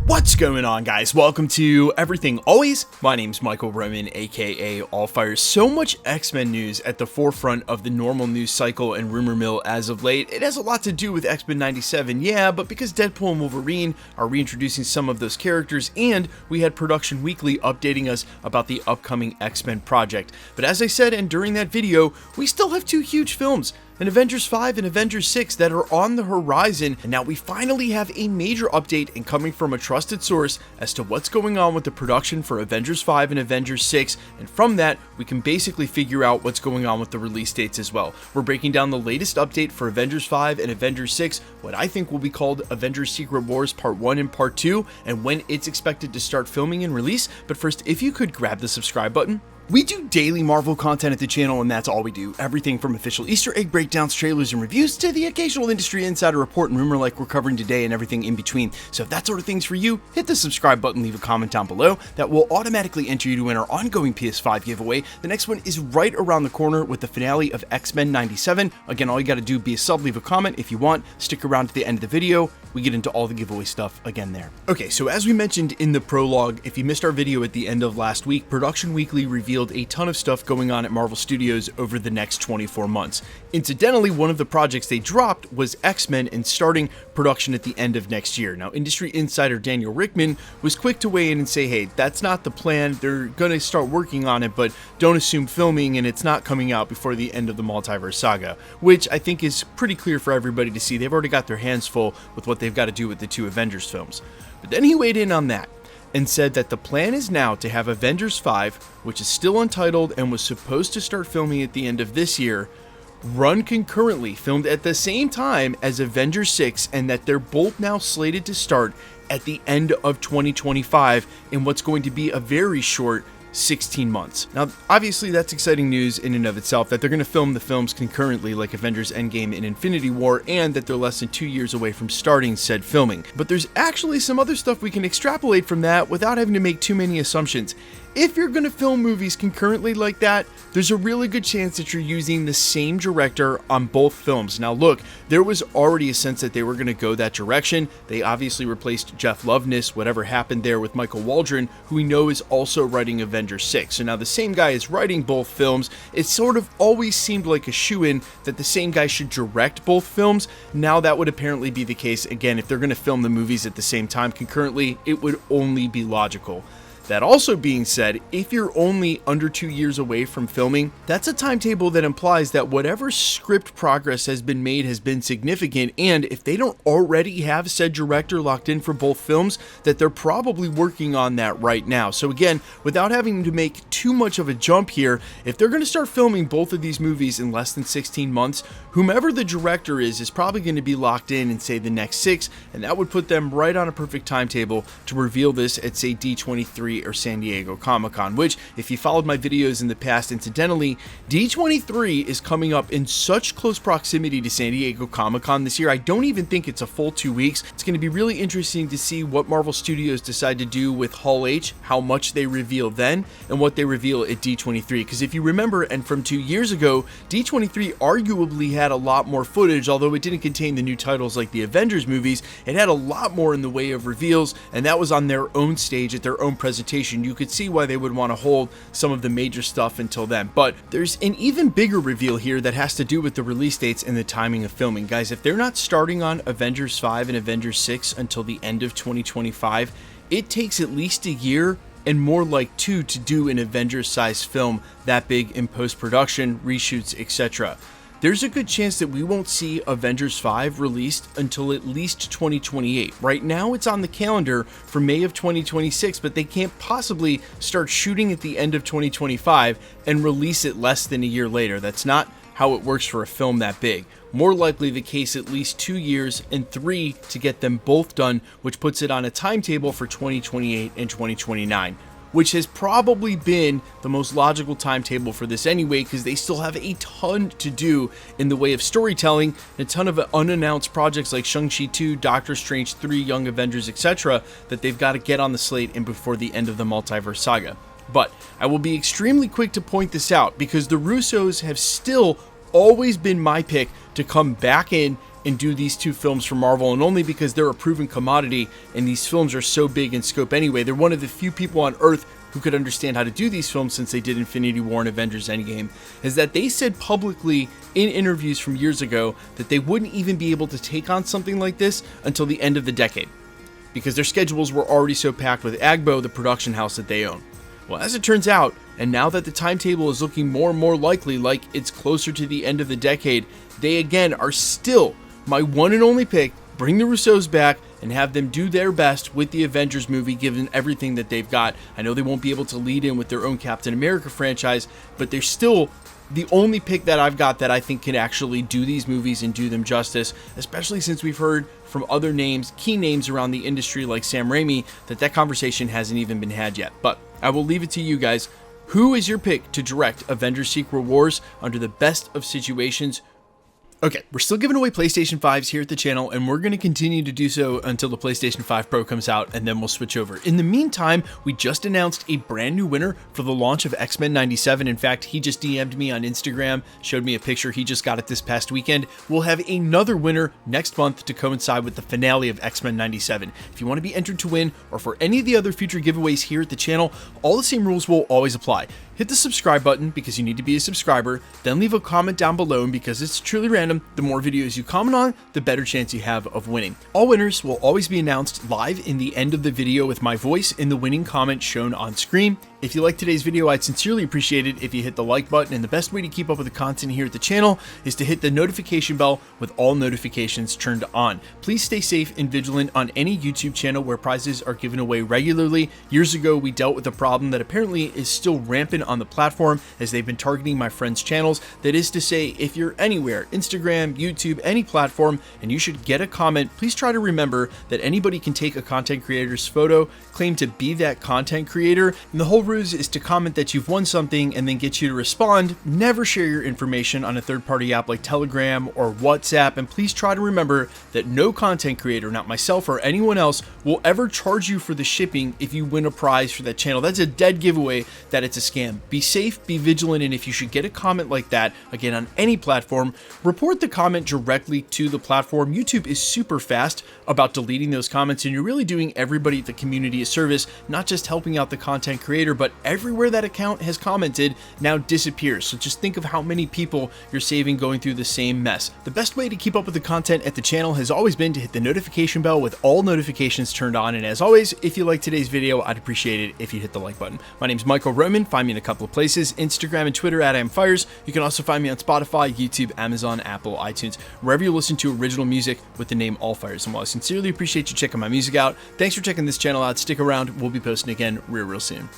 What's going on, guys? Welcome to Everything Always. My name's Michael Roman, aka Allfire. So much X-Men news at the forefront of the normal news cycle and rumor mill as of late. It has a lot to do with X-Men 97, yeah, but because Deadpool and Wolverine are reintroducing some of those characters, and we had Production Weekly updating us about the upcoming X-Men project. But as I said, and during that video, we still have two huge films, an Avengers 5 and Avengers 6 that are on the horizon, and now we finally have a major update and coming from a trusted source as to what's going on with the production for Avengers 5 and Avengers 6, and from that, we can basically figure out what's going on with the release dates as well. We're breaking down the latest update for Avengers 5 and Avengers 6, what I think will be called Avengers Secret Wars Part 1 and Part 2, and when it's expected to start filming and release. But first, if you could grab the subscribe button. We do daily Marvel content at the channel, and that's all we do. Everything from official Easter egg breakdowns, trailers, and reviews to the occasional industry insider report and rumor like we're covering today and everything in between. So if that sort of thing's for you, hit the subscribe button, leave a comment down below. That will automatically enter you to win our ongoing PS5 giveaway. The next one is right around the corner with the finale of X-Men 97. Again, all you gotta do, be a sub, leave a comment if you want, stick around to the end of the video. We get into all the giveaway stuff again there. Okay, so as we mentioned in the prologue, if you missed our video at the end of last week, Production Weekly revealed a ton of stuff going on at Marvel Studios over the next 24 months. Incidentally, one of the projects they dropped was X-Men and starting production at the end of next year. Now, industry insider Daniel Rickman was quick to weigh in and say, hey, that's not the plan. They're gonna start working on it, but don't assume filming, and it's not coming out before the end of the Multiverse Saga, which I think is pretty clear for everybody to see. They've already got their hands full with what they've got to do with the two Avengers films. But then he weighed in on that and said that the plan is now to have Avengers 5, which is still untitled and was supposed to start filming at the end of this year, run concurrently, filmed at the same time as Avengers 6, and that they're both now slated to start at the end of 2025 in what's going to be a very short 16 months. Now, obviously that's exciting news in and of itself, that they're going to film the films concurrently like Avengers Endgame and Infinity War, and that they're less than 2 years away from starting said filming. But there's actually some other stuff we can extrapolate from that without having to make too many assumptions. If you're going to film movies concurrently like that, there's a really good chance that you're using the same director on both films. Now look, there was already a sense that they were going to go that direction. They obviously replaced Jeff Loveness, whatever happened there, with Michael Waldron, who we know is also writing Avengers 6. So now the same guy is writing both films. It sort of always seemed like a shoo-in that the same guy should direct both films. Now that would apparently be the case. Again, if they're going to film the movies at the same time concurrently, it would only be logical. That also being said, if you're only under 2 years away from filming, that's a timetable that implies that whatever script progress has been made has been significant, and if they don't already have said director locked in for both films, that they're probably working on that right now. So again, without having to make too much of a jump here, if they're going to start filming both of these movies in less than 16 months, whomever the director is probably going to be locked in say the next 6, and that would put them right on a perfect timetable to reveal this at say D23 or San Diego Comic-Con, which, if you followed my videos in the past, incidentally, D23 is coming up in such close proximity to San Diego Comic-Con this year, I don't even think it's a full 2 weeks. It's going to be really interesting to see what Marvel Studios decide to do with Hall H, how much they reveal then, and what they reveal at D23, because if you remember, and from 2 years ago, D23 arguably had a lot more footage, although it didn't contain the new titles like the Avengers movies. It had a lot more in the way of reveals, and that was on their own stage at their own presentation. You could see why they would want to hold some of the major stuff until then. But there's an even bigger reveal here that has to do with the release dates and the timing of filming. Guys, if they're not starting on Avengers 5 and Avengers 6 until the end of 2025, it takes at least a year and more like 2 to do an Avengers-sized film that big in post-production, reshoots, etc. There's a good chance that we won't see Avengers 5 released until at least 2028. Right now it's on the calendar for May of 2026, but they can't possibly start shooting at the end of 2025 and release it less than a year later. That's not how it works for a film that big. More likely the case at least 2 years and 3 to get them both done, which puts it on a timetable for 2028 and 2029. Which has probably been the most logical timetable for this anyway, because they still have a ton to do in the way of storytelling, and a ton of unannounced projects like Shang-Chi 2, Doctor Strange 3, Young Avengers, etc. that they've got to get on the slate and before the end of the Multiverse Saga. But I will be extremely quick to point this out, because the Russos have still always been my pick to come back in and do these two films for Marvel, and only because they're a proven commodity and these films are so big in scope anyway. They're one of the few people on Earth who could understand how to do these films since they did Infinity War and Avengers Endgame, is that they said publicly in interviews from years ago that they wouldn't even be able to take on something like this until the end of the decade, because their schedules were already so packed with Agbo, the production house that they own. Well, as it turns out, and now that the timetable is looking more and more likely, like it's closer to the end of the decade, they again are still my one and only pick. Bring the Russos back and have them do their best with the Avengers movie, given everything that they've got. I know they won't be able to lead in with their own Captain America franchise, but they're still the only pick that I've got that I think can actually do these movies and do them justice, especially since we've heard from other names, key names around the industry like Sam Raimi, that conversation hasn't even been had yet. But I will leave it to you guys. Who is your pick to direct Avengers Secret Wars under the best of situations? Okay, we're still giving away PlayStation 5s here at the channel, and we're going to continue to do so until the PlayStation 5 Pro comes out, and then we'll switch over. In the meantime, we just announced a brand new winner for the launch of X-Men 97. In fact, he just DM'd me on Instagram, showed me a picture. He just got it this past weekend. We'll have another winner next month to coincide with the finale of X-Men 97. If you want to be entered to win, or for any of the other future giveaways here at the channel, all the same rules will always apply. Hit the subscribe button because you need to be a subscriber, then leave a comment down below, and because it's truly random, the more videos you comment on, the better chance you have of winning. All winners will always be announced live in the end of the video with my voice in the winning comment shown on screen. If you liked today's video, I'd sincerely appreciate it if you hit the like button, and the best way to keep up with the content here at the channel is to hit the notification bell with all notifications turned on. Please stay safe and vigilant on any YouTube channel where prizes are given away regularly. Years ago, we dealt with a problem that apparently is still rampant on the platform, as they've been targeting my friends' channels. That is to say, if you're anywhere, Instagram, YouTube, any platform, and you should get a comment, please try to remember that anybody can take a content creator's photo, claim to be that content creator, and the whole ruse is to comment that you've won something and then get you to respond. Never share your information on a third-party app like Telegram or WhatsApp, and please try to remember that no content creator, not myself or anyone else, will ever charge you for the shipping if you win a prize for that channel. That's a dead giveaway that it's a scam. Be safe, be vigilant, and if you should get a comment like that, again on any platform, report the comment directly to the platform. YouTube is super fast about deleting those comments, and you're really doing everybody at the community a service, not just helping out the content creator, but everywhere that account has commented now disappears. So just think of how many people you're saving going through the same mess. The best way to keep up with the content at the channel has always been to hit the notification bell with all notifications turned on, and as always, if you like today's video, I'd appreciate it if you hit the like button. My name's Michael Roman. Find me in a couple of places, Instagram and Twitter at @IamFires. You can also find me on Spotify, YouTube, Amazon, Apple, iTunes, wherever you listen to original music with the name Allfires. And while I sincerely appreciate you checking my music out, thanks for checking this channel out. Stick around, we'll be posting again real soon.